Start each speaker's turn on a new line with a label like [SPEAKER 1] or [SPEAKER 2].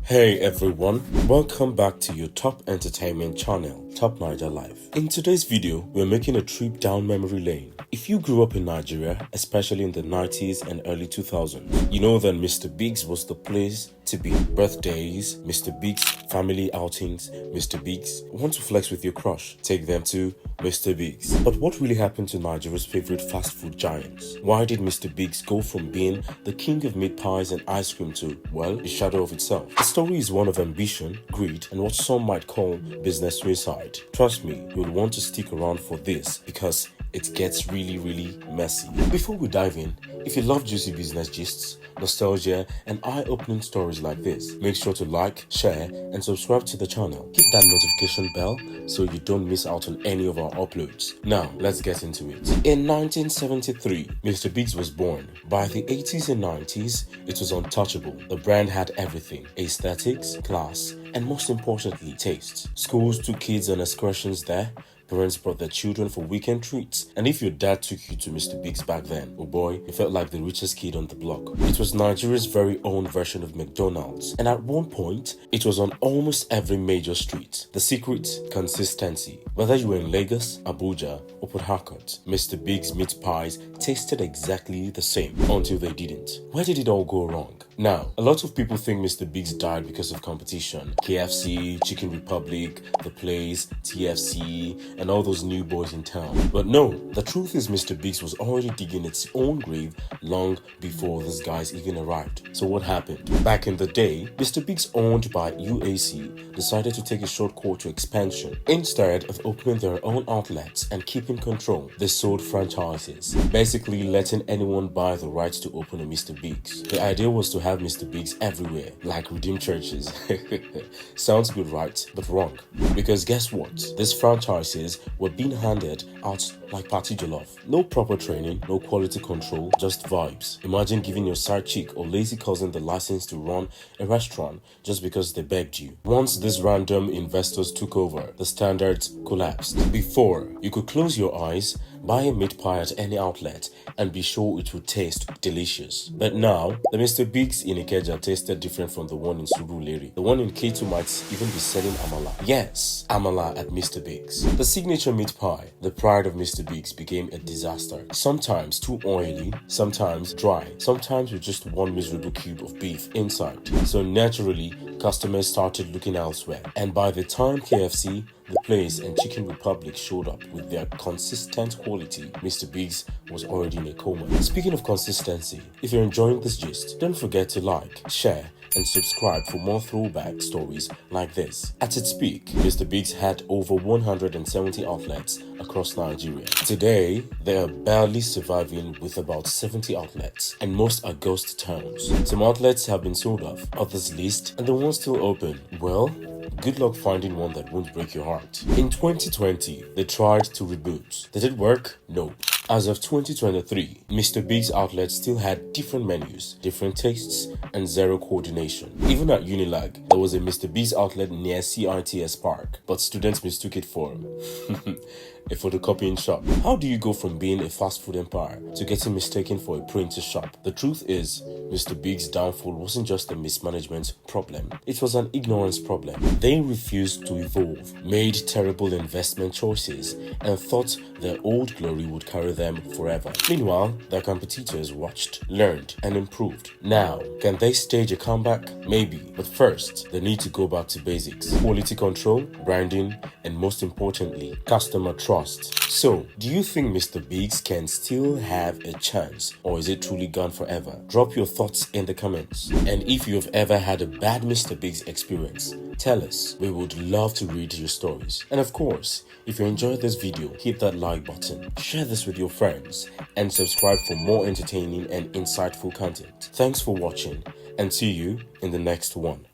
[SPEAKER 1] Hey everyone, welcome back to your top entertainment channel, Top Niger Life. In today's video, we're making a trip down memory lane. If you grew up in Nigeria, especially in the 90s and early 2000s, you know that Mr. Bigg's was the place to be. Birthdays, Mr. Bigg's, family outings, Mr. Bigg's. Want to flex with your crush? Take them to Mr. Bigg's. But what really happened to Nigeria's favorite fast food giants? Why did Mr. Bigg's go from being the king of meat pies and ice cream to, well, a shadow of itself? The story is one of ambition, greed, and what some might call business suicide. Trust me, you'll want to stick around for this because it gets really messy. Before we dive in, if you love juicy business gists, nostalgia, and eye-opening stories like this, make sure to like, share, and subscribe to the channel. Hit that notification bell so you don't miss out on any of our uploads. Now, let's get into it. In 1973, Mr. Bigg's was born. By the 80s and 90s, it was untouchable. The brand had everything: aesthetics, class, and most importantly, taste. Schools took kids on excursions there. Parents brought their children for weekend treats, and if your dad took you to Mr. Bigg's back then, oh boy, you felt like the richest kid on the block. It was Nigeria's very own version of McDonald's, and at one point, it was on almost every major street. The secret? Consistency. Whether you were in Lagos, Abuja, or Port Harcourt, Mr. Bigg's meat pies tasted exactly the same until they didn't. Where did it all go wrong? Now, a lot of people think Mr. Bigg's died because of competition. KFC, Chicken Republic, The Place, TFC, and all those new boys in town. But no, the truth is Mr. Bigg's was already digging its own grave long before these guys even arrived. So what happened? Back in the day, Mr. Bigg's, owned by UAC, decided to take a short course to expansion. Instead of opening their own outlets and keeping control, they sold franchises, basically letting anyone buy the rights to open a Mr. Bigg's. The idea was to have Mr. Bigg's everywhere, like redeemed churches. Sounds good, right? But wrong. Because guess what? These franchises were being handed out like party jollof. No proper training, no quality control, just vibes. Imagine giving your side chick or lazy cousin the license to run a restaurant just because they begged you. Once these random investors took over, the standards collapsed. Before, you could close your eyes, buy a meat pie at any outlet, and be sure it would taste delicious. But now, the Mr. Bigg's in Ikeja tasted different from the one in Surulere. The one in K2 might even be selling amala. Yes, amala at Mr. Bigg's. The signature meat pie, the pride of Mr. Bigg's, became a disaster. Sometimes too oily, sometimes dry, sometimes with just one miserable cube of beef inside. So naturally, customers started looking elsewhere. And by the time KFC, The Place, and Chicken Republic showed up with their consistent quality, Mr. Bigg's was already in a coma. Speaking of consistency, if you're enjoying this gist, don't forget to like, share, and subscribe for more throwback stories like this. At its peak, Mr. Bigg's had over 170 outlets across Nigeria. Today, they are barely surviving with about 70 outlets, and most are ghost towns. Some outlets have been sold off, others leased, and the ones still open, well, good luck finding one that won't break your heart. In 2020, they tried to reboot. Did it work? No. As of 2023, Mr. Bigg's outlets still had different menus, different tastes, and zero coordination. Even at Unilag, there was a Mr. Bigg's outlet near CITS Park, but students mistook it for a photocopying shop. How do you go from being a fast food empire to getting mistaken for a printer shop? The truth is, Mr. Bigg's downfall wasn't just a mismanagement problem, it was an ignorance problem. They refused to evolve, made terrible investment choices, and thought their old glory would carry them forever. Meanwhile, their competitors watched, learned, and improved. Now, can they stage a comeback? Maybe, but first, they need to go back to basics: quality control, branding, and most importantly, customer trust. So, do you think Mr. Bigg's can still have a chance, or is it truly gone forever? Drop your thoughts in the comments. And if you've ever had a bad Mr. Bigg's experience, tell us. We would love to read your stories. And of course, if you enjoyed this video, hit that like button, share this with your friends, and subscribe for more entertaining and insightful content. Thanks for watching, and see you in the next one.